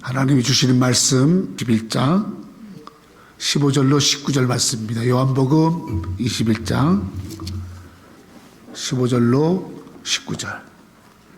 하나님이 주시는 말씀 21장 15절로 19절 말씀입니다. 요한복음 21장 15절로 19절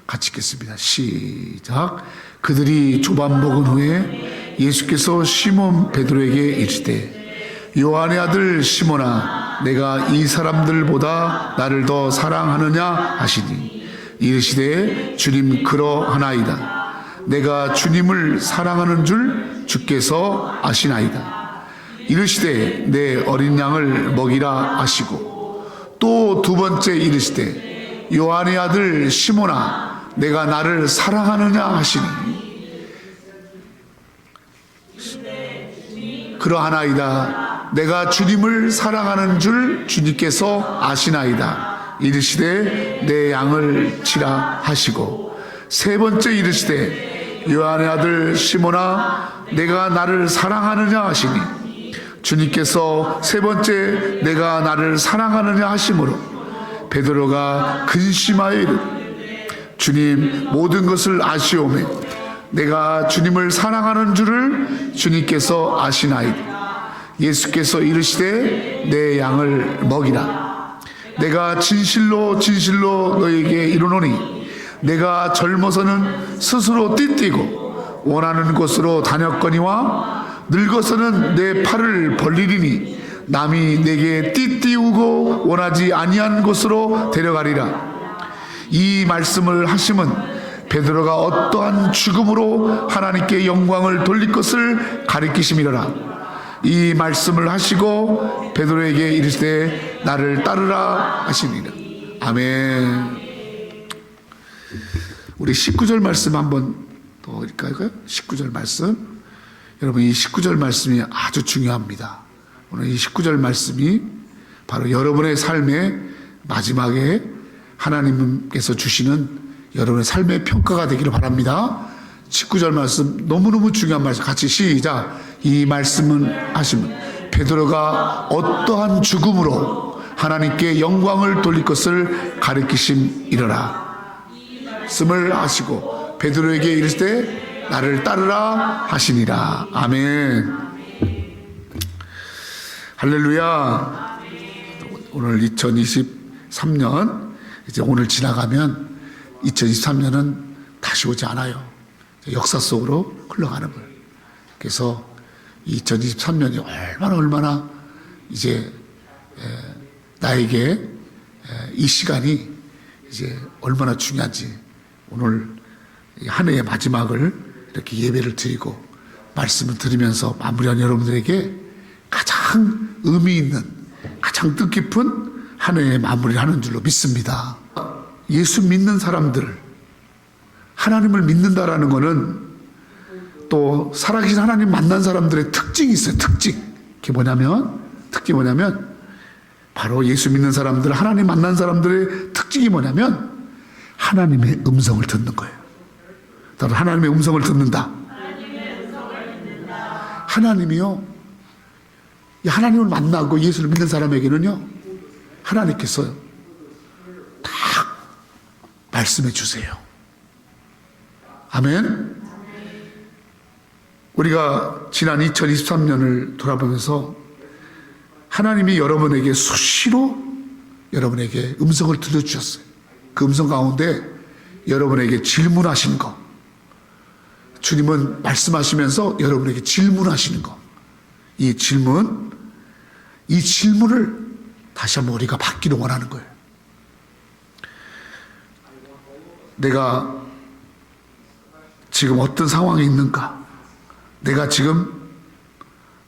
같이 읽겠습니다. 시작. 그들이 조반 먹은 후에 예수께서 시몬 베드로에게 이르시되 요한의 아들 시몬아 내가 이 사람들보다 나를 더 사랑하느냐 하시니 이르시되 주님 그러하나이다. 내가 주님을 사랑하는 줄 주께서 아시나이다. 이르시되 내 어린 양을 먹이라 하시고 또 두 번째 이르시되 요한의 아들 시몬아 내가 나를 사랑하느냐 하시니 그러하나이다. 내가 주님을 사랑하는 줄 주님께서 아시나이다. 이르시되 내 양을 치라 하시고 세 번째 이르시되 요한의 아들 시몬아 내가 나를 사랑하느냐 하시니 주님께서 세 번째 내가 나를 사랑하느냐 하심으로 베드로가 근심하여 이르되 주님 모든 것을 아시오매 내가 주님을 사랑하는 줄을 주님께서 아시나이다. 예수께서 이르시되 내 양을 먹이라. 내가 진실로 진실로 너에게 이르노니 내가 젊어서는 스스로 띠뛰고 원하는 곳으로 다녔거니와 늙어서는 내 팔을 벌리리니 남이 내게 띠띠우고 원하지 아니한 곳으로 데려가리라. 이 말씀을 하심은 베드로가 어떠한 죽음으로 하나님께 영광을 돌릴 것을 가리키심이로라. 이 말씀을 하시고 베드로에게 이르시되 나를 따르라 하시니라. 아멘. 우리 19절 말씀 한번 더 읽을까요? 19절 말씀. 여러분 이 19절 말씀이 아주 중요합니다. 오늘 이 19절 말씀이 바로 여러분의 삶의 마지막에 하나님께서 주시는 여러분의 삶의 평가가 되기를 바랍니다. 19절 말씀 너무너무 중요한 말씀. 같이 시작. 이 말씀은 하시면 베드로가 어떠한 죽음으로 하나님께 영광을 돌릴 것을 가리키심이러라. 말씀을 하시고 베드로에게 이르시되 나를 따르라 하시니라. 아멘. 할렐루야. 오늘 2023년 이제 오늘 지나가면 2023년은 다시 오지 않아요. 역사 속으로 흘러가는 거예요. 그래서 2023년이 얼마나 이제 나에게 이 시간이 이제 얼마나 중요한지 오늘 한 해의 마지막을 이렇게 예배를 드리고 말씀을 드리면서 마무리한 여러분들에게 가장 의미 있는 가장 뜻깊은 한 해의 마무리를 하는 줄로 믿습니다. 예수 믿는 사람들, 하나님을 믿는다라는 것은 또 살아계신 하나님 만난 사람들의 특징이 있어요. 특징이 뭐냐면 바로 예수 믿는 사람들, 하나님 만난 사람들의 특징이 뭐냐면 하나님의 음성을 듣는 거예요. 나는 하나님의 음성을 듣는다. 하나님이요. 하나님을 만나고 예수를 믿는 사람에게는요. 하나님께서 다 말씀해 주세요. 아멘. 우리가 지난 2023년을 돌아보면서 하나님이 여러분에게 수시로 여러분에게 음성을 들려주셨어요. 그 음성 가운데 여러분에게 질문하신 거, 주님은 말씀하시면서 여러분에게 질문하시는 거, 이 질문을 다시 한번 우리가 받기를 원하는 거예요. 내가 지금 어떤 상황에 있는가? 내가 지금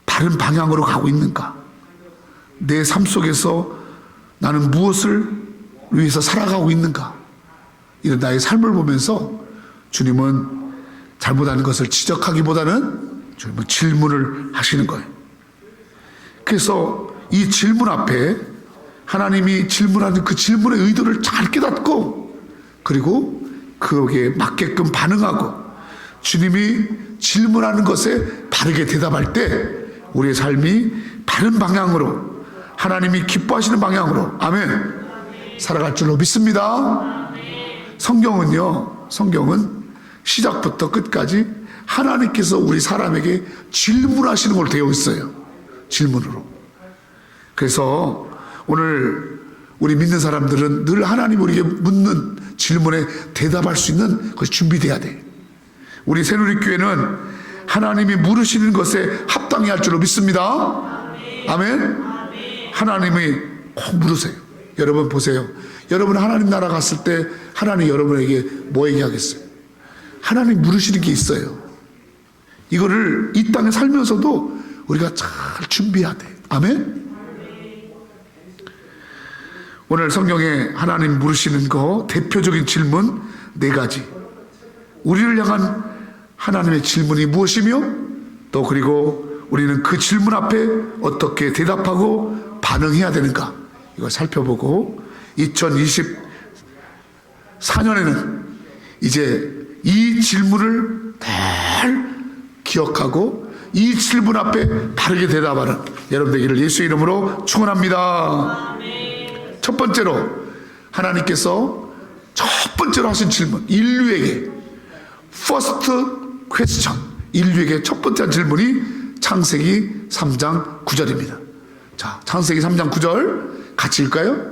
바른 방향으로 가고 있는가? 내 삶 속에서 나는 무엇을 위해서 살아가고 있는가? 이런 나의 삶을 보면서 주님은 잘못하는 것을 지적하기보다는 주님은 질문을 하시는 거예요. 그래서 이 질문 앞에 하나님이 질문하는 그 질문의 의도를 잘 깨닫고 그리고 거기에 맞게끔 반응하고 주님이 질문하는 것에 바르게 대답할 때 우리의 삶이 바른 방향으로 하나님이 기뻐하시는 방향으로 살아갈 줄로 믿습니다. 성경은 시작부터 끝까지 하나님께서 우리 사람에게 질문하시는 걸로 되어 있어요. 질문으로. 그래서 오늘 우리 믿는 사람들은 늘 하나님 우리에게 묻는 질문에 대답할 수 있는 것이 준비돼야 돼. 우리 새누리교회는 하나님이 물으시는 것에 합당히 할 줄로 믿습니다. 아멘. 하나님이 꼭 물으세요. 여러분 보세요. 여러분 하나님 나라 갔을 때 하나님 여러분에게 뭐 얘기하겠어요? 하나님 물으시는 게 있어요. 이거를 이 땅에 살면서도 우리가 잘 준비해야 돼. 아멘. 오늘 성경에 하나님 물으시는 거 대표적인 질문 4가지. 우리를 향한 하나님의 질문이 무엇이며 또 그리고 우리는 그 질문 앞에 어떻게 대답하고 반응해야 되는가, 이걸 살펴보고 2024년에는 이제 이 질문을 잘 기억하고 이 질문 앞에 바르게 대답하는 여러분 되기를 예수 이름으로 축원합니다. 첫 번째로 하나님께서 첫 번째로 하신 질문, 인류에게 first question, 인류에게 첫 번째 질문이 창세기 3장 9절입니다. 자, 창세기 3장 9절 같이 읽을까요?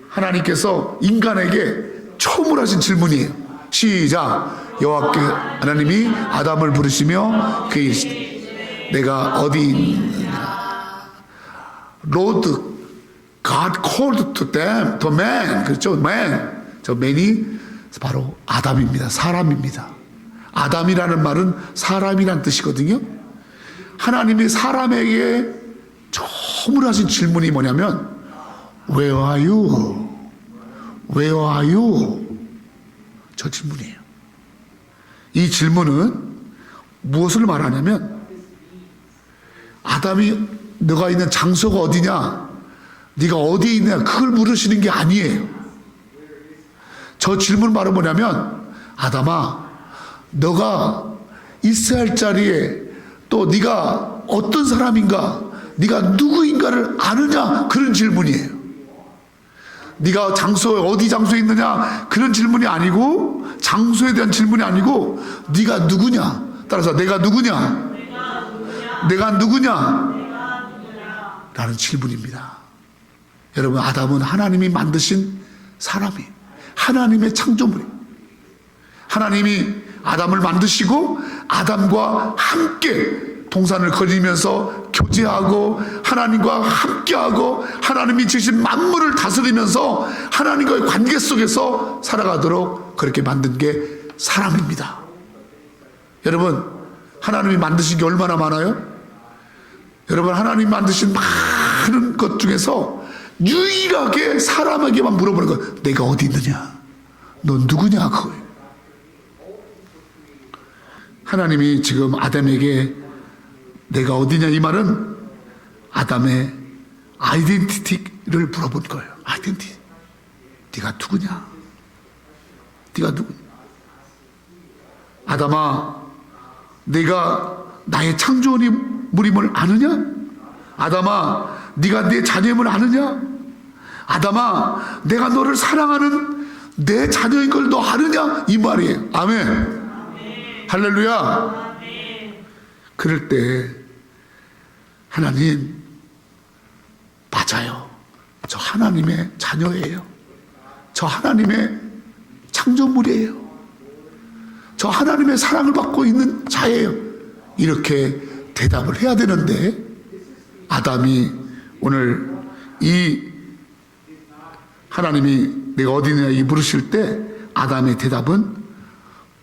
하나님께서 인간에게 처음으로 하신 질문이에요. 시작. 여호와께 하나님이 아담을 부르시며 그에게 이르시되 내가 어디 있느냐. Lord God called to them, to man. 그렇죠? man. 저 man이 바로 아담입니다. 사람입니다. 아담이라는 말은 사람이란 뜻이거든요. 하나님이 사람에게 처음으로 하신 질문이 뭐냐면 Where are you? Where are you? 저 질문이에요. 이 질문은 무엇을 말하냐면 아담이 너가 있는 장소가 어디냐, 네가 어디에 있냐, 그걸 물으시는 게 아니에요. 저 질문 바로 뭐냐면 아담아, 너가 있어야 할 자리에 또 네가 어떤 사람인가, 네가 누구인가를 아느냐, 그런 질문이에요. 네가 장소에 어디 장소에 있느냐 그런 질문이 아니고, 장소에 대한 질문이 아니고 네가 누구냐, 따라서 내가 누구냐, 내가 누구냐 라는 질문입니다. 여러분, 아담은 하나님이 만드신 사람이에요. 하나님의 창조물이에요. 하나님이 아담을 만드시고 아담과 함께 동산을 거니면서 교제하고 하나님과 함께하고 하나님이 지으신 만물을 다스리면서 하나님과의 관계 속에서 살아가도록 그렇게 만든 게 사람입니다. 여러분, 하나님이 만드신 게 얼마나 많아요? 여러분, 하나님이 만드신 많은 것 중에서 유일하게 사람에게만 물어보는 거, 내가 어디 있느냐, 넌 누구냐, 그거예요. 하나님이 지금 아담에게 내가 어디냐, 이 말은 아담의 아이덴티티를 물어본 거예요. 아이덴티티. 네가 누구냐? 네가 누구냐? 아담아, 네가 나의 창조물임을 아느냐? 아담아, 네가 내 자녀임을 아느냐? 아담아, 내가 너를 사랑하는 내 자녀인 걸 너 아느냐? 이 말이에요. 아멘. 할렐루야. 그럴 때 하나님, 맞아요. 저 하나님의 자녀예요. 저 하나님의 창조물이에요. 저 하나님의 사랑을 받고 있는 자예요. 이렇게 대답을 해야 되는데 아담이 오늘 이 하나님이 내가 어디 있느냐 이 물으실 때 아담의 대답은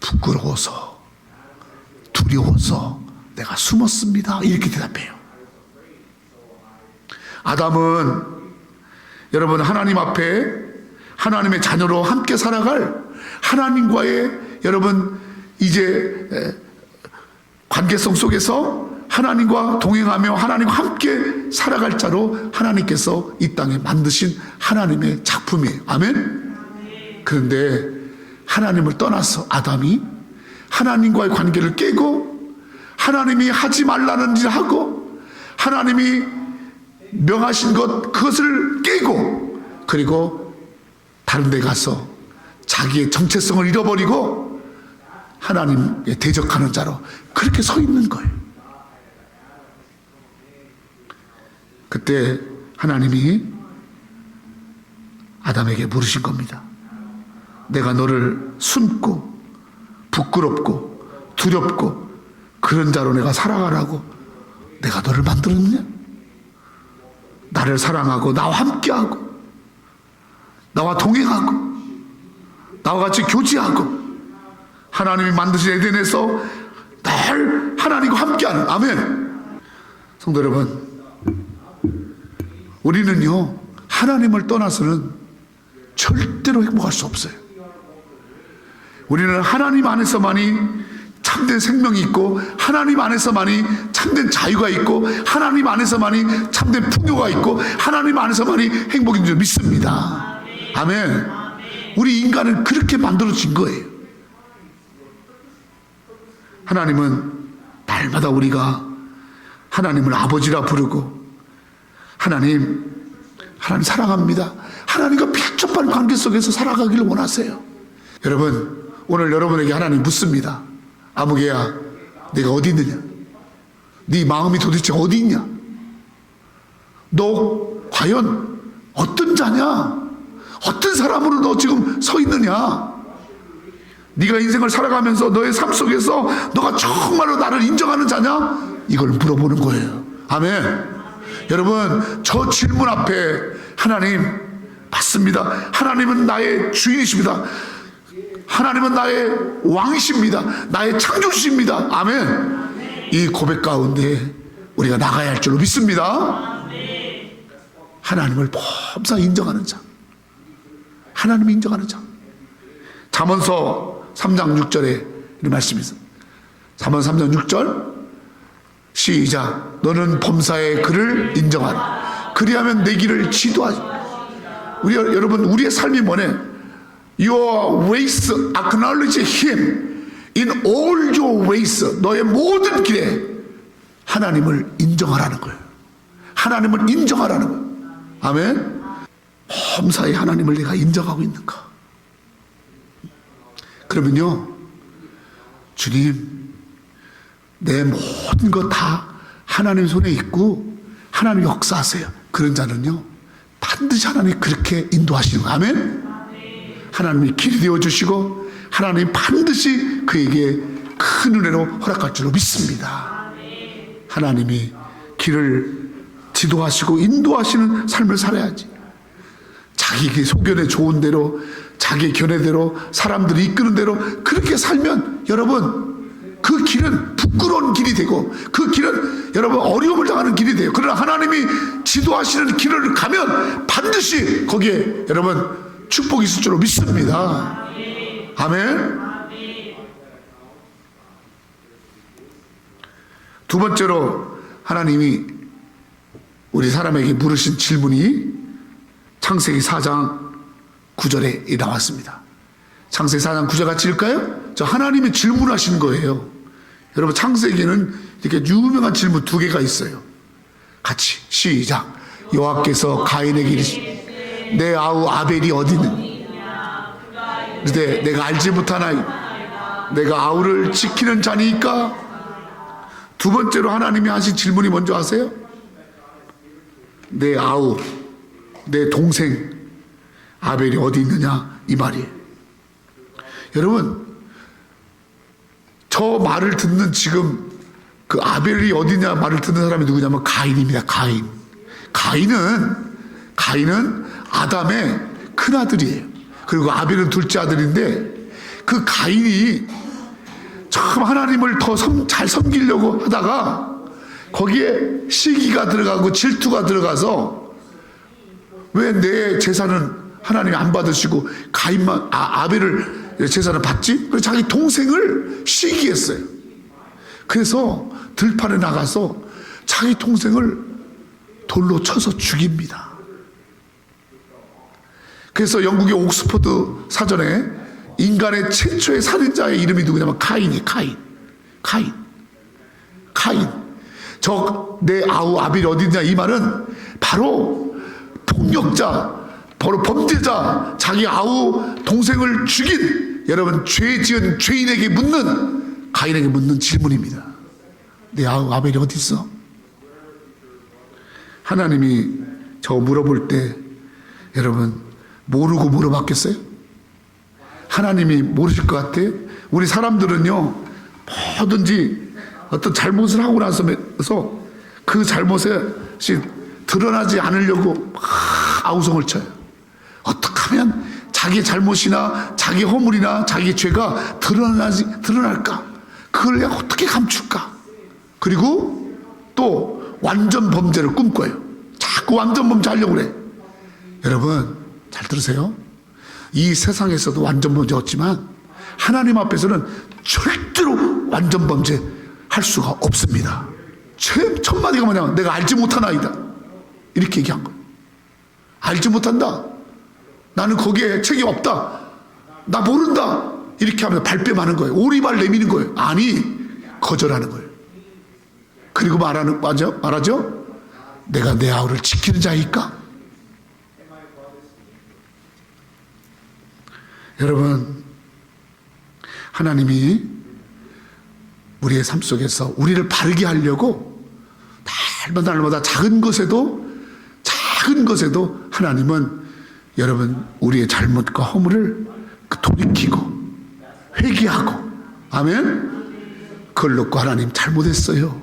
부끄러워서, 두려워서 내가 숨었습니다, 이렇게 대답해요. 아담은 여러분, 하나님 앞에 하나님의 자녀로 함께 살아갈 하나님과의 여러분 이제 관계성 속에서 하나님과 동행하며 하나님과 함께 살아갈 자로 하나님께서 이 땅에 만드신 하나님의 작품이에요. 아멘. 그런데 하나님을 떠나서 아담이 하나님과의 관계를 깨고 하나님이 하지 말라는 일을 하고 하나님이 명하신 것, 그것을 깨고 그리고 다른 데 가서 자기의 정체성을 잃어버리고 하나님께 대적하는 자로 그렇게 서 있는 거예요. 그때 하나님이 아담에게 물으신 겁니다. 내가 너를 숨고 부끄럽고 두렵고 그런 자로 내가 살아가라고 내가 너를 만들었느냐? 나를 사랑하고 나와 함께하고 나와 동행하고 나와 같이 교제하고 하나님이 만드신 에덴에서 늘 하나님과 함께하는, 아멘. 성도 여러분, 우리는요 하나님을 떠나서는 절대로 행복할 수 없어요. 우리는 하나님 안에서만이 참된 생명이 있고 하나님 안에서만이 참된 자유가 있고 하나님 안에서만이 참된 풍요가 있고 하나님 안에서만이 행복인 줄 믿습니다. 아멘. 우리 인간은 그렇게 만들어진 거예요. 하나님은 날마다 우리가 하나님을 아버지라 부르고 하나님 사랑합니다, 하나님과 밀접한 관계 속에서 살아가기를 원하세요. 여러분, 오늘 여러분에게 하나님 묻습니다. 아무개야, 내가 어디 있느냐? 네 마음이 도대체 어디 있냐? 너 과연 어떤 자냐? 어떤 사람으로 너 지금 서 있느냐? 네가 인생을 살아가면서 너의 삶 속에서 너가 정말로 나를 인정하는 자냐? 이걸 물어보는 거예요. 아멘. 여러분, 저 질문 앞에 하나님, 맞습니다. 하나님은 나의 주인이십니다. 하나님은 나의 왕이십니다. 나의 창조주십니다. 아멘. 이 고백 가운데 우리가 나가야 할 줄로 믿습니다. 하나님을 범사 인정하는 자, 하나님을 인정하는 자. 잠언서 3장 6절에 이런 말씀이 있습니다. 잠언 3장 6절 시작. 너는 범사의 그를 인정하라. 그리하면 내 길을 지도하지. 여러분, 우리의 삶이 뭐네? Your ways acknowledge Him in all your ways. 너의 모든 길에 하나님을 인정하라는 거예요. 하나님을 인정하라는 거예요. 아멘. 범사의 하나님을 내가 인정하고 있는가? 그러면요, 주님, 내 모든 것 다 하나님 손에 있고 하나님 역사하세요. 그런 자는요 반드시 하나님이 그렇게 인도하시는 거예요. 아멘. 하나님이 길이 되어주시고 하나님이 반드시 그에게 큰 은혜로 허락할 줄로 믿습니다. 하나님이 길을 지도하시고 인도하시는 삶을 살아야지. 자기 소견에 좋은 대로, 자기 견해대로, 사람들이 이끄는 대로 그렇게 살면 여러분, 그 길은 부끄러운 길이 되고 그 길은 여러분 어려움을 당하는 길이 돼요. 그러나 하나님이 지도하시는 길을 가면 반드시 거기에 여러분 축복이 있을 줄로 믿습니다. 아멘. 두 번째로 하나님이 우리 사람에게 물으신 질문이 창세기 4장 9절에 나왔습니다. 창세기 4장 9절 같이 읽을까요? 저 하나님이 질문하신 거예요. 여러분, 창세기는 이렇게 유명한 질문 두 개가 있어요. 같이 시작. 여호와께서 가인에게 이르시되 내 아우 아벨이 어디 있느냐? 그때 내가 알지 못하나이다. 내가 아우를 지키는 자니까. 두 번째로 하나님이 하신 질문이 뭔지 아세요? 내 아우, 내 동생 아벨이 어디 있느냐, 이 말이에요. 여러분, 저 말을 듣는 지금 그 아벨이 어디냐 말을 듣는 사람이 누구냐면 가인입니다. 가인은 아담의 큰 아들이에요. 그리고 아벨은 둘째 아들인데, 그 가인이 참 하나님을 더 잘 섬기려고 하다가 거기에 시기가 들어가고 질투가 들어가서 왜 내 제사는 하나님이 안 받으시고 가인만 아벨을 제사를 받지? 그래서 자기 동생을 시기했어요. 그래서 들판에 나가서 자기 동생을 돌로 쳐서 죽입니다. 그래서 영국의 옥스퍼드 사전에 인간의 최초의 살인자의 이름이 누구냐면 가인. 저 내 아우 아벨이 어디 있냐, 이 말은 바로 폭력자, 바로 범죄자, 자기 아우 동생을 죽인 여러분 죄 지은 죄인에게 묻는, 가인에게 묻는 질문입니다. 내 아벨이 어디 있어? 하나님이 저 물어볼 때 여러분 모르고 물어봤겠어요? 하나님이 모르실 것 같아요? 우리 사람들은요, 뭐든지 어떤 잘못을 하고 나서 그 잘못이 드러나지 않으려고 막 아우성을 쳐요. 어떻게 하면 자기 잘못이나 자기 허물이나 자기 죄가 드러날까? 그걸 내가 어떻게 감출까? 그리고 또 완전 범죄를 꿈꿔요. 자꾸 완전 범죄 하려고 그래. 여러분 잘 들으세요. 이 세상에서도 완전 범죄 없지만 하나님 앞에서는 절대로 완전 범죄 할 수가 없습니다. 첫 마디가 뭐냐면 내가 알지 못하나이다, 이렇게 얘기한 거예요. 알지 못한다, 나는 거기에 책임 없다, 나 모른다, 이렇게 하면서 발뺌하는 거예요. 오리발 내미는 거예요. 아니, 거절하는 거예요. 그리고 말하죠? 내가 내 아우를 지키는 자이까? 여러분, 하나님이 우리의 삶 속에서 우리를 바르게 하려고 날마다 작은 것에도 하나님은 여러분 우리의 잘못과 허물을 돌이키고 회개하고, 아멘. 그걸 놓고 하나님 잘못했어요,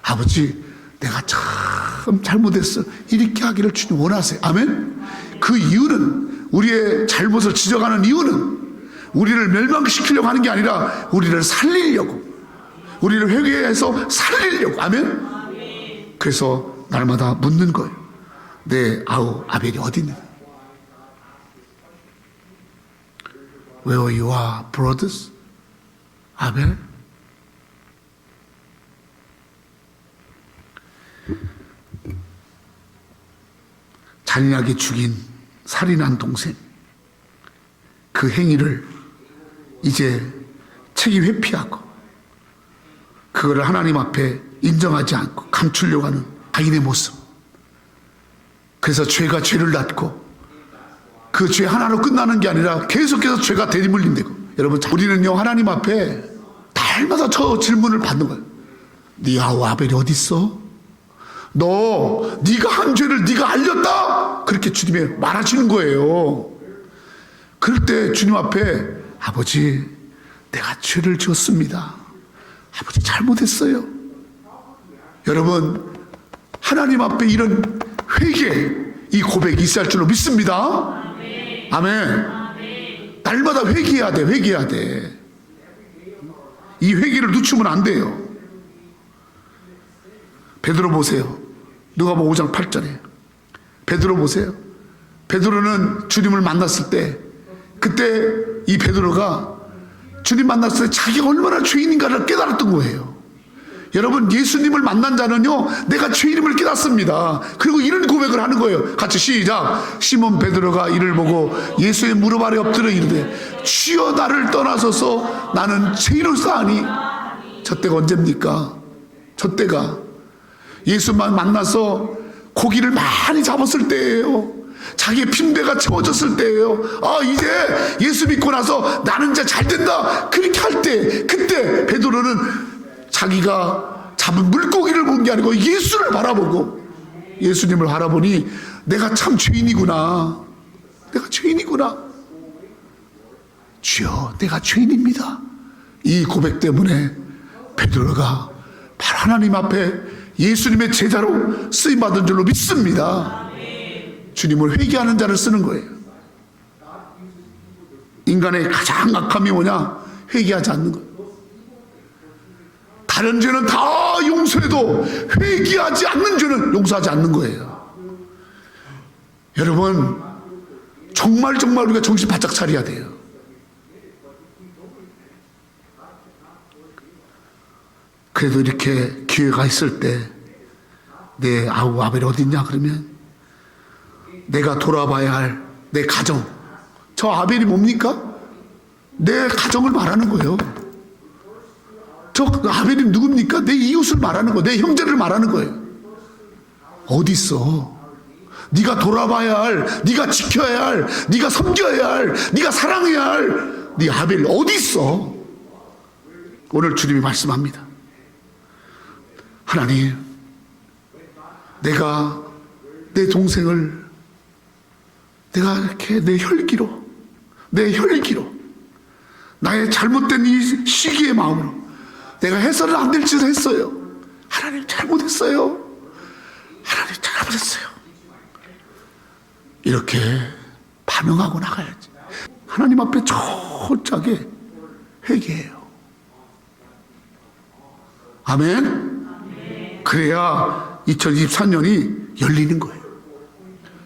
아버지 내가 참 잘못했어, 이렇게 하기를 주님 원하세요. 아멘. 그 이유는, 우리의 잘못을 지적하는 이유는 우리를 멸망시키려고 하는 게 아니라 우리를 살리려고, 우리를 회개해서 살리려고. 아멘. 그래서 날마다 묻는 거예요. 내 아벨이 어디 있느냐? Where you are, brothers? 아벨? 잔인하게 죽인, 살인한 동생, 그 행위를 이제 책임 회피하고 그거를 하나님 앞에 인정하지 않고 감추려고 하는 가인의 모습. 그래서 죄가 죄를 낳고 그 죄 하나로 끝나는 게 아니라 계속해서 죄가 대리물림되고. 여러분, 우리는요 하나님 앞에 날마다 저 질문을 받는 거예요. 네 아벨이 어디 있어? 네가 한 죄를 네가 알렸다, 그렇게 주님이 말하시는 거예요. 그럴 때 주님 앞에, 아버지 내가 죄를 지었습니다, 아버지 잘못했어요. 여러분, 하나님 앞에 이런 회개, 이 고백이 있어야 할 줄로 믿습니다. 아멘. 날마다 회개해야 돼. 이 회개를 늦추면 안 돼요. 베드로 보세요. 누가복음 5장 8절에 베드로 보세요. 베드로는 주님을 만났을 때, 그때 이 베드로가 주님 만났을 때 자기가 얼마나 죄인인가를 깨달았던 거예요. 여러분, 예수님을 만난 자는요 내가 죄인임을 깨닫습니다. 그리고 이런 고백을 하는 거예요. 같이 시작. 시몬 베드로가 이를 보고 예수의 무릎 아래 엎드려 이르되 주여 나를 떠나소서 나는 죄인으로사하니. 저 때가 언제입니까? 저 때가 예수만 만나서 고기를 많이 잡았을 때예요. 자기의 빈배가 채워졌을 때예요. 이제 예수 믿고 나서 나는 이제 잘 된다, 그렇게 할 때, 그때 베드로는 자기가 잡은 물고기를 본 게 아니고 예수를 바라보고, 예수님을 바라보니 내가 참 죄인이구나, 주여 내가 죄인입니다. 이 고백 때문에 베드로가 바로 하나님 앞에 예수님의 제자로 쓰임받은 줄로 믿습니다. 주님을 회개하는 자를 쓰는 거예요. 인간의 가장 악함이 뭐냐? 회개하지 않는 거예요. 다른 죄는 다 용서해도 회개하지 않는 죄는 용서하지 않는 거예요. 여러분, 정말 우리가 정신 바짝 차려야 돼요. 그래도 이렇게 기회가 있을 때 내 아벨이 어딨냐 그러면 내가 돌아봐야 할 내 가정, 저 아벨이 뭡니까? 내 가정을 말하는 거예요. 저 아벨이 누굽니까? 내 이웃을 말하는 거예요. 내 형제를 말하는 거예요. 어디 있어? 네가 돌아봐야 할, 네가 지켜야 할, 네가 섬겨야 할, 네가 사랑해야 할 네 아벨 어디 있어? 오늘 주님이 말씀합니다. 하나님, 내가 내 동생을 내가 이렇게 내 혈기로 나의 잘못된 이 시기의 마음으로 내가 해서는 안 될 짓을 했어요. 하나님 잘못했어요. 하나님 잘못했어요. 이렇게 반응하고 나가야지. 하나님 앞에 철저하게 회개해요. 아멘. 그래야 2024년이 열리는 거예요.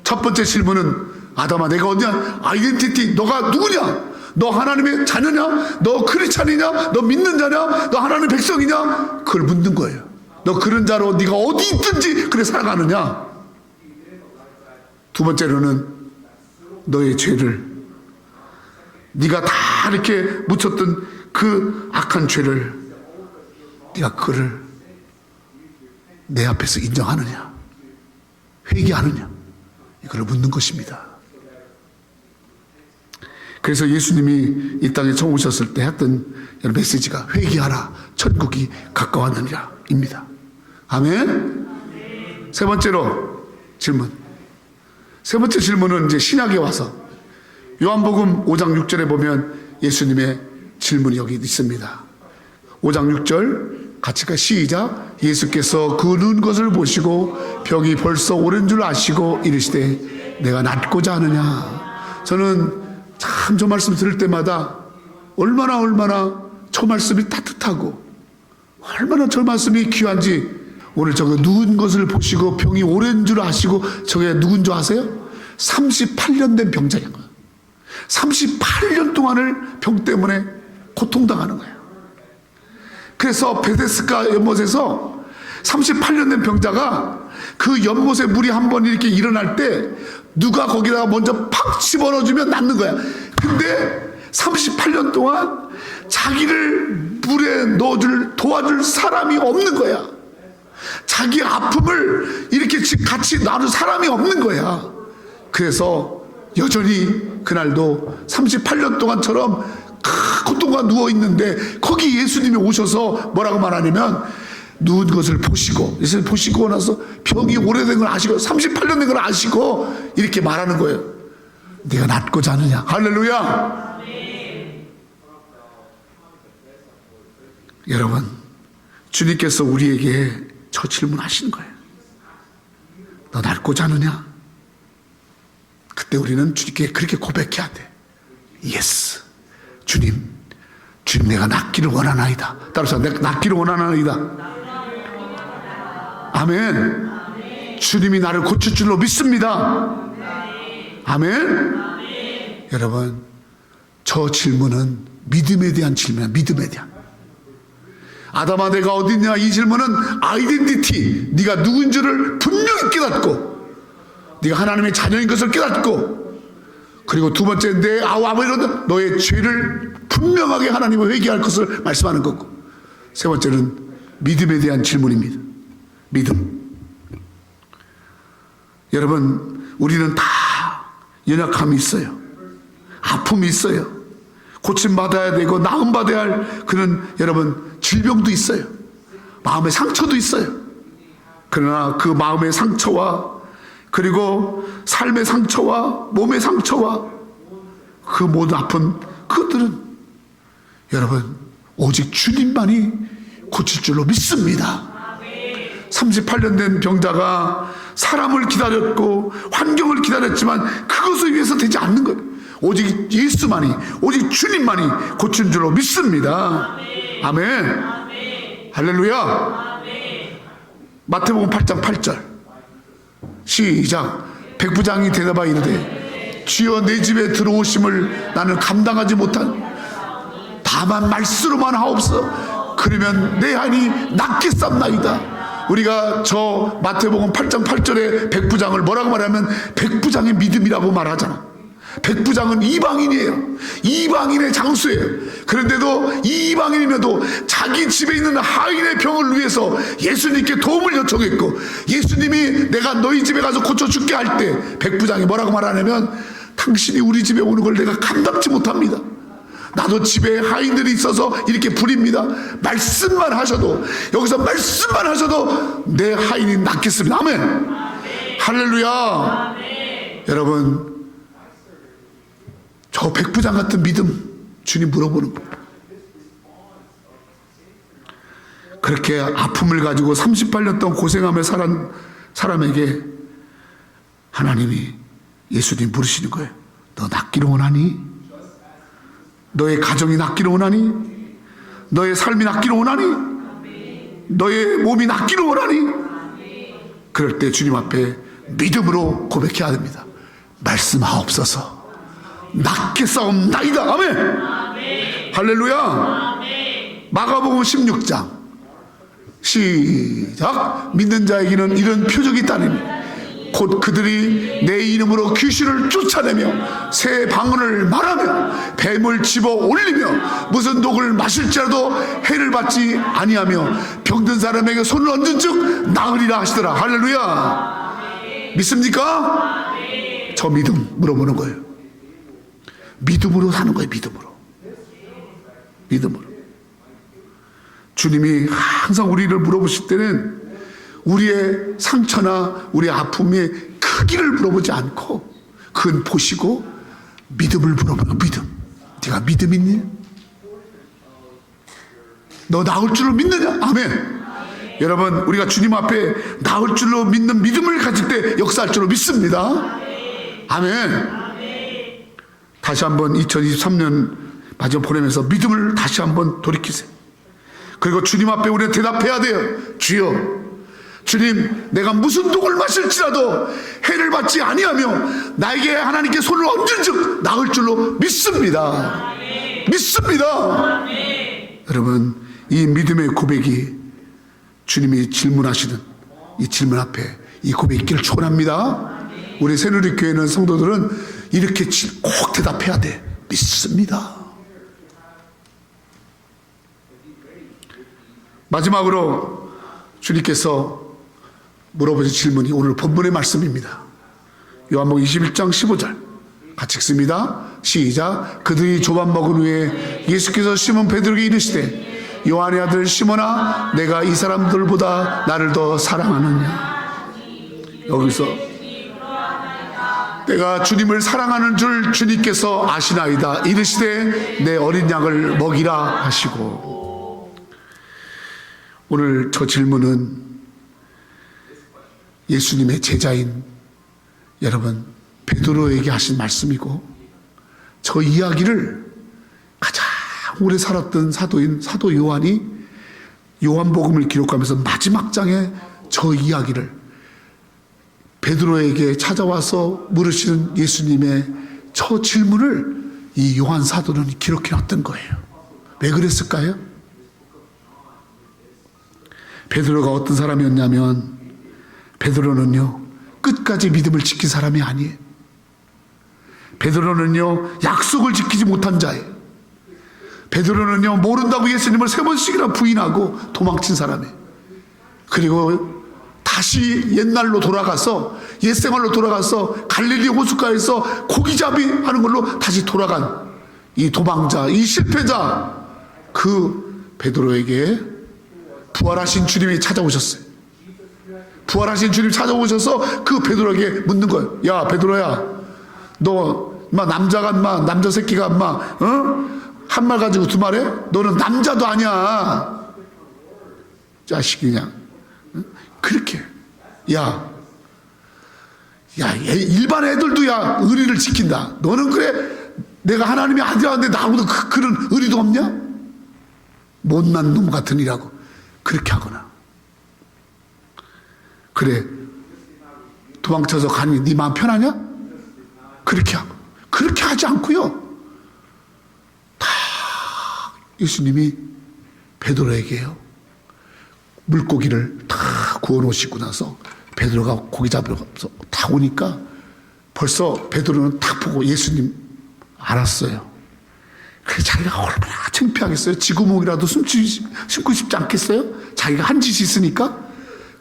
첫 번째 질문은 아담아 내가 어디냐? 아이덴티티, 너가 누구냐? 너 하나님의 자녀냐? 너 크리스찬이냐? 너 믿는 자냐? 너 하나님의 백성이냐? 그걸 묻는 거예요. 너 그런 자로 네가 어디 있든지 그래 살아가느냐? 두 번째로는 너의 죄를, 네가 다 이렇게 묻혔던 그 악한 죄를 네가 그를 내 앞에서 인정하느냐, 회개하느냐, 이걸 묻는 것입니다. 그래서 예수님이 이 땅에 처음 오셨을 때 했던 메시지가 회개하라, 천국이 가까웠느니라 입니다. 아멘. 세 번째로 질문. 세 번째 질문은 이제 신약에 와서 요한복음 5장 6절에 보면 예수님의 질문이 여기 있습니다. 5장 6절 같이 시작. 예수께서 그 눈 것을 보시고 병이 벌써 오랜 줄 아시고 이르시되 내가 낫고자 하느냐. 저는 참 저 말씀 들을 때마다 얼마나 저 말씀이 따뜻하고 얼마나 저 말씀이 귀한지. 오늘 저거 누운 것을 보시고 병이 오랜 줄 아시고, 저게 누군 줄 아세요? 38년 된 병자인 거예요. 38년 동안을 병 때문에 고통당하는 거예요. 그래서 베데스다 연못에서 38년 된 병자가 그 연못에 물이 한 번 이렇게 일어날 때 누가 거기다가 먼저 팍 집어넣어주면 낫는 거야. 근데 38년 동안 자기를 물에 도와줄 사람이 없는 거야. 자기 아픔을 이렇게 같이 나눌 사람이 없는 거야. 그래서 여전히 그날도 38년 동안처럼 큰 고통과 누워있는데 거기 예수님이 오셔서 뭐라고 말하냐면 누운 것을 보시고, 예수님 보시고 나서 병이 오래된 걸 아시고 38년 된 걸 아시고 이렇게 말하는 거예요. 네가 낫고자 하느냐. 할렐루야. 여러분, 주님께서 우리에게 저 질문하시는 거예요. 너 낫고자 하느냐? 그때 우리는 주님께 그렇게 고백해야 돼. 예스. 주님 내가 낫기를 원하나이다. 따라서 내가 낫기를 원하나이다. 아멘. 주님이 나를 고칠 줄로 믿습니다. 아멘. 여러분, 저 질문은 믿음에 대한 질문이야. 믿음에 대한. 아담아 내가 어딨냐, 이 질문은 아이덴티티, 네가 누군지를 분명히 깨닫고 네가 하나님의 자녀인 것을 깨닫고, 그리고 두 번째 내 아와버리는 너의 죄를 분명하게 하나님을 회개할 것을 말씀하는 거고, 세 번째는 믿음에 대한 질문입니다. 믿음. 여러분, 우리는 다 연약함이 있어요. 아픔이 있어요. 고침받아야 되고 나음받아야 할 그런 여러분 질병도 있어요. 마음의 상처도 있어요. 그러나 그 마음의 상처와 그리고 삶의 상처와 몸의 상처와 그 모든 아픈 그것들은 여러분 오직 주님만이 고칠 줄로 믿습니다. 38년 된 병자가 사람을 기다렸고 환경을 기다렸지만 그것을 위해서 되지 않는 거예요. 오직 예수만이, 오직 주님만이 고친 줄로 믿습니다. 아멘. 할렐루야. 마태복음 8장 8절 시작. 백부장이 대답하여 이르되 주여 내 집에 들어오심을 나는 감당하지 못한, 다만 말씀으로만 하옵소서. 그러면 내 한이 낫겠삼나이다. 우리가 저 마태복음 8장 8절에 백부장을 뭐라고 말하면 백부장의 믿음이라고 말하잖아. 백부장은 이방인이에요. 이방인의 장수예요. 그런데도 이방인임에도 자기 집에 있는 하인의 병을 위해서 예수님께 도움을 요청했고, 예수님이 내가 너희 집에 가서 고쳐줄게 할 때 백부장이 뭐라고 말하냐면 당신이 우리 집에 오는 걸 내가 감당치 못합니다. 나도 집에 하인들이 있어서 이렇게 부립니다. 말씀만 하셔도, 여기서 말씀만 하셔도 내 하인이 낫겠습니다. 아멘. 할렐루야. 여러분, 저 백부장 같은 믿음 주님 물어보는 거예요. 그렇게 아픔을 가지고 38년 동안 고생하며 살은 사람에게 하나님이, 예수님 부르시는 거예요. 너 낫기를 원하니? 너의 가정이 낫기를 원하니? 너의 삶이 낫기를 원하니? 너의 몸이 낫기를 원하니? 그럴 때 주님 앞에 믿음으로 고백해야 됩니다. 말씀하옵소서. 낫게 싸움나이다. 아멘. 할렐루야. 마가복음 16장 시작. 믿는 자에게는 이런 표적이 있다니 곧 그들이 내 이름으로 귀신을 쫓아내며 새 방언을 말하며 뱀을 집어 올리며 무슨 독을 마실지라도 해를 받지 아니하며 병든 사람에게 손을 얹은 즉 나으리라 하시더라. 할렐루야. 믿습니까? 저 믿음 물어보는 거예요. 믿음으로 사는 거예요. 믿음으로. 주님이 항상 우리를 물어보실 때는 우리의 상처나 우리의 아픔의 크기를 물어보지 않고 그건 보시고 믿음을 물어보는 믿음. 네가 믿음 있니? 너 나을 줄로 믿느냐? 아멘. 여러분, 우리가 주님 앞에 나을 줄로 믿는 믿음을 가질 때 역사할 줄로 믿습니다. 아멘. 다시 한번 2023년 마지막 보내면서 믿음을 다시 한번 돌이키세요. 그리고 주님 앞에 우리는 대답해야 돼요. 주여, 주님, 내가 무슨 독을 마실지라도 해를 받지 아니하며 나에게 하나님께 손을 얹은 즉 나을 줄로 믿습니다. 믿습니다. 여러분, 이 믿음의 고백이 주님이 질문하시는 이 질문 앞에 이 고백이 있기를 축원합니다. 우리 새누리교회는 성도들은 이렇게 꼭 대답해야 돼. 믿습니다. 마지막으로 주님께서 물어보신 질문이 오늘 본문의 말씀입니다. 요한복음 21장 15절 같이 읽습니다. 시작. 그들이 조반 먹은 후에 예수께서 시몬 베드로에게 이르시되 요한의 아들 시몬아, 내가 이 사람들보다 나를 더 사랑하느냐? 여기서 내가 주님을 사랑하는 줄 주님께서 아시나이다. 이르시되 내 어린 양을 먹이라 하시고. 오늘 저 질문은 예수님의 제자인 여러분 베드로에게 하신 말씀이고, 저 이야기를 가장 오래 살았던 사도인 사도 요한이 요한복음을 기록하면서 마지막 장에 저 이야기를 베드로에게 찾아와서 물으시는 예수님의 저 질문을 이 요한 사도는 기록해 놨던 거예요. 왜 그랬을까요? 베드로가 어떤 사람이었냐면, 베드로는요 끝까지 믿음을 지킨 사람이 아니에요. 베드로는요 약속을 지키지 못한 자예요. 베드로는요 모른다고 예수님을 3번씩이나 부인하고 도망친 사람이에요. 그리고 다시 옛날로 돌아가서, 옛생활로 돌아가서 갈릴리 호숫가에서 고기잡이 하는 걸로 다시 돌아간 이 도망자, 이 실패자, 그 베드로에게 부활하신 주님이 찾아오셨어요. 부활하신 주님 찾아오셔서 그 베드로에게 묻는 거예요. 야 베드로야, 너 남자 새끼가 한 말 가지고 두 말해? 너는 남자도 아니야. 자식이 그냥 그렇게 일반 애들도 의리를 지킨다. 너는 그래 내가 하나님의 아들인데 나하고도 그런 의리도 없냐? 못난 놈 같으니라고 그렇게 하거나, 그래 도망쳐서 가니 네 마음 편하냐? 그렇게 하고, 그렇게 하지 않고요, 다 예수님이 베드로에게요 물고기를 다 구워 놓으시고 나서 베드로가 고기 잡으러 다 오니까 벌써 베드로는 딱 보고 예수님 알았어요. 그래 자기가 얼마나 창피하겠어요. 쥐구멍이라도 숨고 싶지 않겠어요? 자기가 한 짓이 있으니까.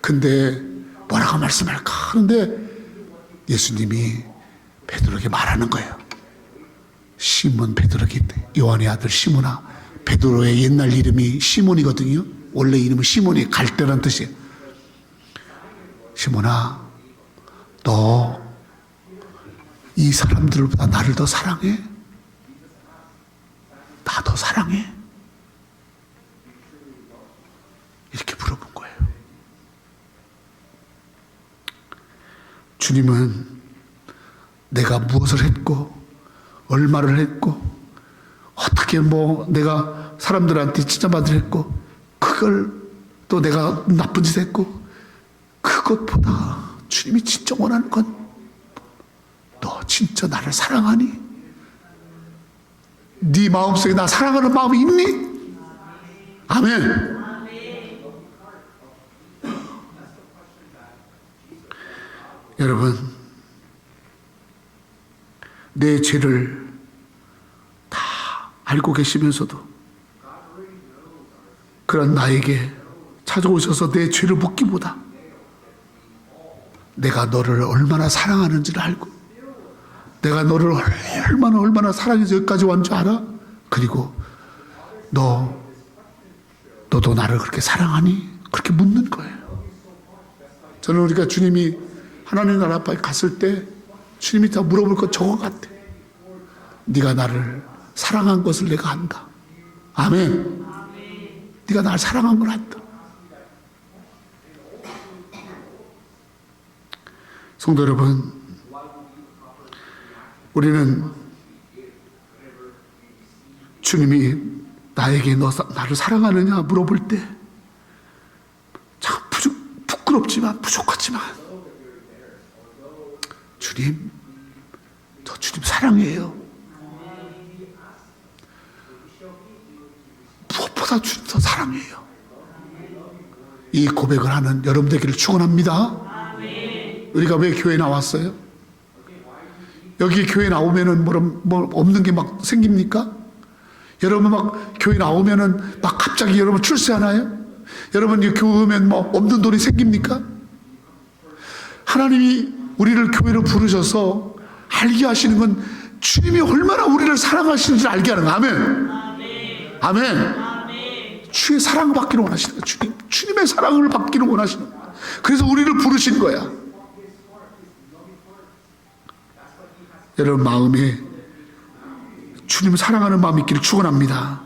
근데 뭐라고 말씀할까 하는데 예수님이 베드로에게 말하는 거예요. 시몬 베드로기 때 요한의 아들 시몬아. 베드로의 옛날 이름이 시몬이거든요. 원래 이름은 시몬이 갈대란 뜻이에요. 시몬아, 너 이 사람들보다 나를 더 사랑해? 나 더 사랑해? 이렇게 물어본 거예요. 주님은 내가 무엇을 했고 얼마를 했고 어떻게 내가 사람들한테 칭찬받으려 했고 그걸 또 내가 나쁜 짓 했고 그것보다 주님이 진짜 원하는 건 너 진짜 나를 사랑하니? 네 마음속에 나 사랑하는 마음이 있니? 아멘. 여러분, 내 죄를 다 알고 계시면서도 그런 나에게 찾아오셔서 내 죄를 묻기보다 내가 너를 얼마나 사랑하는지를 알고 내가 너를 얼마나 사랑해서 여기까지 온 줄 알아? 그리고 너도 나를 그렇게 사랑하니? 그렇게 묻는 거예요. 저는 우리가 주님이 하나님 나라 앞에 갔을 때 주님이 다 물어볼 것 저거 같아. 네가 나를 사랑한 것을 내가 안다. 아멘. 네가 나를 사랑한 걸 안다. 성도 여러분, 우리는 주님이 나에게 너 나를 사랑하느냐 물어볼 때 참 부끄럽지만 부족하지만 주님, 저 주님 사랑해요. 무엇보다 주님 더 사랑해요. 이 고백을 하는 여러분 되기를 축원합니다. 우리가 왜 교회에 나왔어요? 여기 교회 나오면은 없는 게 막 생깁니까? 여러분 막 교회 나오면은 막 갑자기 여러분 출세하나요? 여러분 교회 오면 없는 돈이 생깁니까? 하나님이 우리를 교회로 부르셔서 알게 하시는 건 주님이 얼마나 우리를 사랑하시는지 알게 하는 거예요. 아멘. 아멘. 주의 사랑을 받기를 원하시는 거예요. 주님의 사랑을 받기를 원하시는 거예요. 그래서 우리를 부르신 거야. 여러분 마음에 주님을 사랑하는 마음이 있기를 축원합니다.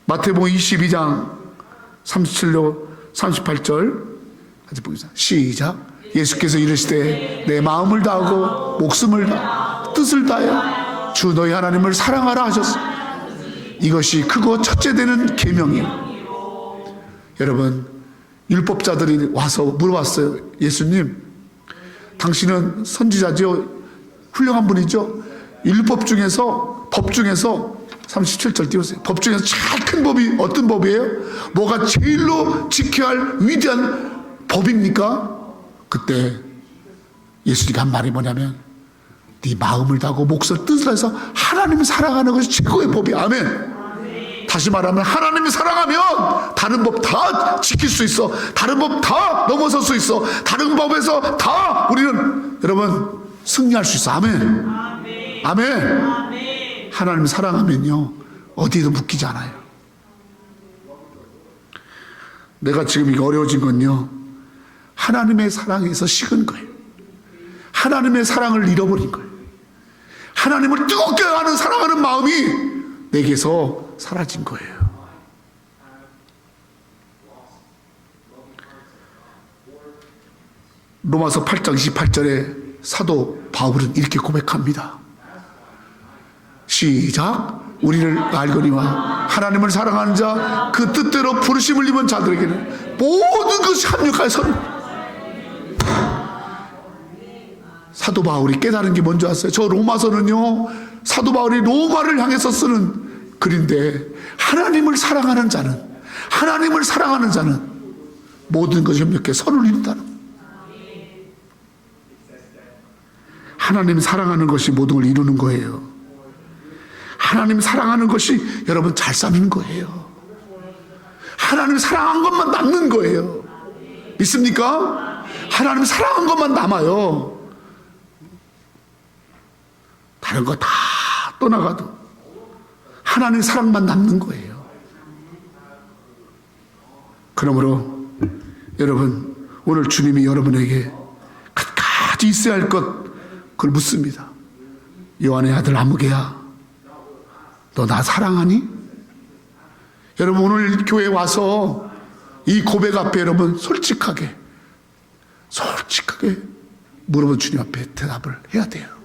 마태복음 22장 37절 38절 같이 보겠습니다. 시작. 예수께서 이르시되 내 마음을 다하고 목숨을 다 뜻을 다하여 주 너희 하나님을 사랑하라 하셨습니다. 이것이 크고 첫째 되는 계명이요. 여러분 율법자들이 와서 물어봤어요. 예수님, 당신은 선지자죠. 훌륭한 분이죠. 율법 중에서 법 중에서 37절 띄우세요. 법 중에서 제일 큰 법이 어떤 법이에요? 뭐가 제일로 지켜야 할 위대한 법입니까? 그때 예수님이 한 말이 뭐냐면 네 마음을 다하고 목숨을 뜻을 해서 하나님을 사랑하는 것이 최고의 법이야. 아멘. 다시 말하면 하나님을 사랑하면 다른 법 다 지킬 수 있어. 다른 법 다 넘어설 수 있어. 다른 법에서 다 우리는 여러분 승리할 수 있어. 아멘. 아멘. 하나님 사랑하면요 어디에도 묶이지 않아요. 내가 지금 이게 어려워진 건요 하나님의 사랑에서 식은 거예요. 하나님의 사랑을 잃어버린 거예요. 하나님을 뜨겁게 하는 사랑하는 마음이 내게서 사라진 거예요. 로마서 8장 28절에 사도 바울은 이렇게 고백합니다. 시작. 우리를 알거니와 하나님을 사랑하는 자 그 뜻대로 부르심을 입은 자들에게는 모든 것이 합력하여 선. 사도 바울이 깨달은 게 뭔지 아세요? 저 로마서는요 사도 바울이 로마를 향해서 쓰는 글인데 하나님을 사랑하는 자는 모든 것이 협력해 선을 이룬다는 거예요. 하나님 사랑하는 것이 모든 걸 이루는 거예요. 하나님 사랑하는 것이 여러분 잘 사는 거예요. 하나님 사랑한 것만 남는 거예요. 믿습니까? 하나님 사랑한 것만 남아요. 다 다른 거 다 떠나가도 하나님의 사랑만 남는 거예요. 그러므로 여러분, 오늘 주님이 여러분에게 갖가지 있어야 할 것, 그걸 묻습니다. 요한의 아들 아무개야, 너 나 사랑하니? 여러분, 오늘 교회에 와서 이 고백 앞에 여러분 솔직하게 물어본 주님 앞에 대답을 해야 돼요.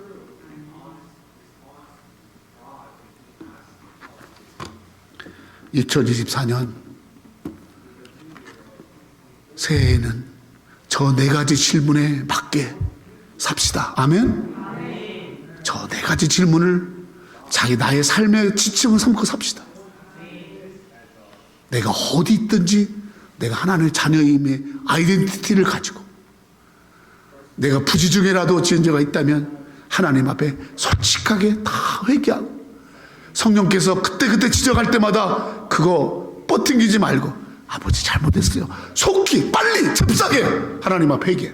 (2024년) 새해에는 저 네 가지 질문에 맞게 삽시다. 아멘? 저 네 가지 질문을 나의 삶의 지침을 삼고 삽시다. 내가 어디 있든지 내가 하나님의 자녀임의 아이덴티티를 가지고, 내가 부지 중에라도 지은 죄가 있다면 하나님 앞에 솔직하게 다 회개하고, 성령께서 그때 지적할 때마다 그거 뻗팅기지 말고, 아버지 잘못했어요, 속히 빨리 잽싸게 하나님 앞에 회개.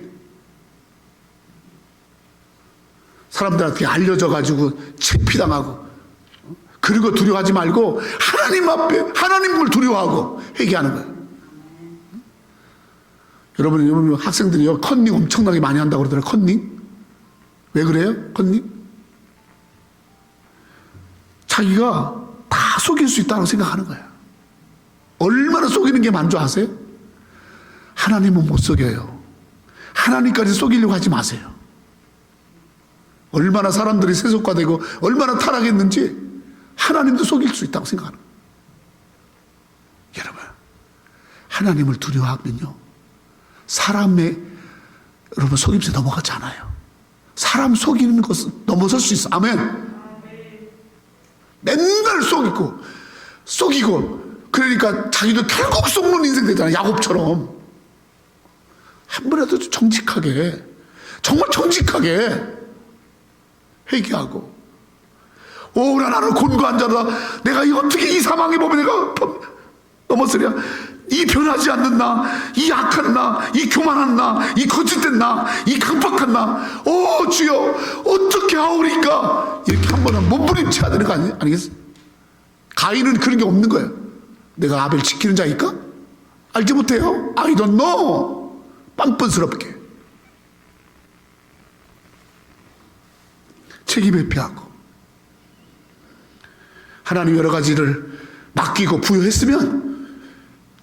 사람들한테 알려져 가지고 창피당하고 그런 거 두려워하지 말고 하나님 앞에 하나님을 두려워하고 회개하는 거예요. 여러분 학생들이요, 컨닝 엄청나게 많이 한다고 그러더라고요. 컨닝. 왜 그래요? 컨닝? 자기가 다 속일 수 있다고 생각하는 거예요. 얼마나 속이는 게 많은 줄 아세요? 하나님은 못 속여요. 하나님까지 속이려고 하지 마세요. 얼마나 사람들이 세속화되고 얼마나 타락했는지 하나님도 속일 수 있다고 생각하는 거예요. 여러분, 하나님을 두려워하면요, 사람의 여러분 속임수에 넘어가지 않아요. 사람 속이는 것은 넘어설 수 있어. 아멘. 맨날 속이고 그러니까 자기도 결국 속는 인생 되잖아요. 야곱처럼. 한 번이라도 정직하게, 정말 정직하게 회개하고, 오라 나는 곤고한 자다, 내가 어떻게 이 사망의 법에 내가 넘어서랴, 이 변하지 않는 나, 이 악한 나, 이 교만한 나, 이 거짓된 나, 이 강박한 나, 오 주여 어떻게 하오리까, 이렇게 한 번은 몸부림쳐야 되는 거 아니겠어요? 가인은 그런 게 없는 거예요. 내가 아벨 지키는 자일까? 알지 못해요? I don't know. 뻔뻔스럽게 책임 회피하고, 하나님 여러 가지를 맡기고 부여했으면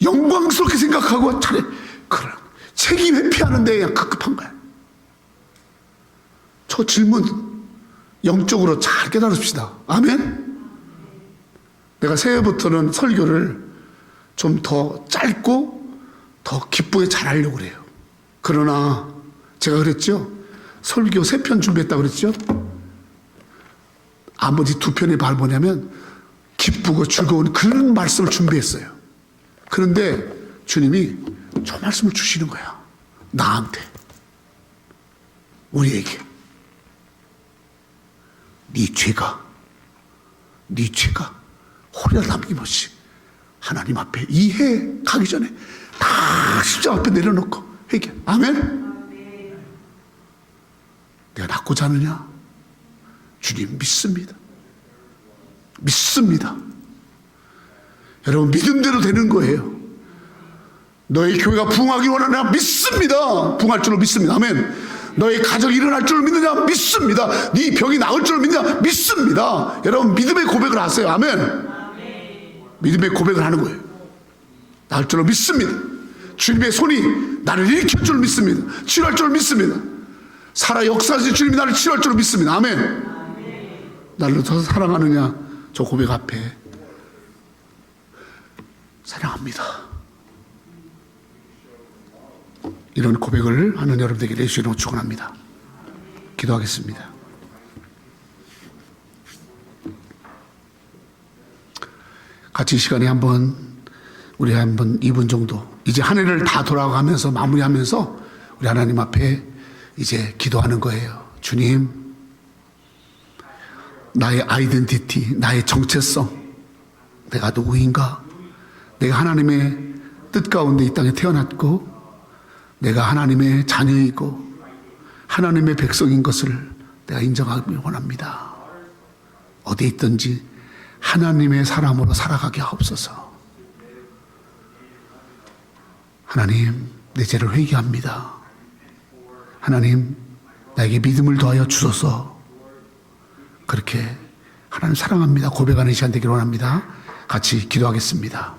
영광스럽게 생각하고 차례 그런 책임 회피하는 데에 급급한 거야. 저 질문 영적으로 잘 깨달읍시다. 아멘. 내가 새해부터는 설교를 좀 더 짧고 더 기쁘게 잘하려고 그래요. 그러나 제가 그랬죠, 설교 3편 준비했다고 그랬죠. 나머지 2편이 바로 뭐냐면 기쁘고 즐거운 그런 말씀을 준비했어요. 그런데 주님이 저 말씀을 주시는 거야. 나한테, 우리에게. 네 죄가 허리를 남김없이 하나님 앞에 이해 가기 전에 다 십자가 앞에 내려놓고 회개. 아멘. 내가 낫고자 하느냐? 주님 믿습니다. 여러분, 믿음대로 되는 거예요. 너희 교회가 부흥하기 원하느냐? 믿습니다. 부흥할 줄로 믿습니다. 아멘. 너희 가정이 일어날 줄 믿느냐? 믿습니다. 네 병이 나을 줄 믿느냐? 믿습니다. 여러분, 믿음의 고백을 하세요. 아멘. 믿음의 고백을 하는 거예요. 나을 줄로 믿습니다. 주님의 손이 나를 일으킬 줄 믿습니다. 치료할 줄 믿습니다. 살아 역사하신 주님이 나를 치료할 줄 믿습니다. 아멘. 나를 더 사랑하느냐? 저 고백 앞에 사랑합니다. 이런 고백을 하는 여러분들에게 예수의 이름으로 축원합니다. 기도하겠습니다. 같이 이 시간에 우리 2분 정도, 이제 한 해를 다 돌아가면서 마무리하면서 우리 하나님 앞에 이제 기도하는 거예요. 주님, 나의 아이덴티티, 나의 정체성, 내가 누구인가? 내가 하나님의 뜻 가운데 이 땅에 태어났고 내가 하나님의 자녀이고 하나님의 백성인 것을 내가 인정하기 원합니다. 어디에 있든지 하나님의 사람으로 살아가게 하옵소서. 하나님, 내 죄를 회개합니다. 하나님, 나에게 믿음을 더하여 주소서. 그렇게 하나님 사랑합니다 고백하는 시간 되기를 원합니다. 같이 기도하겠습니다.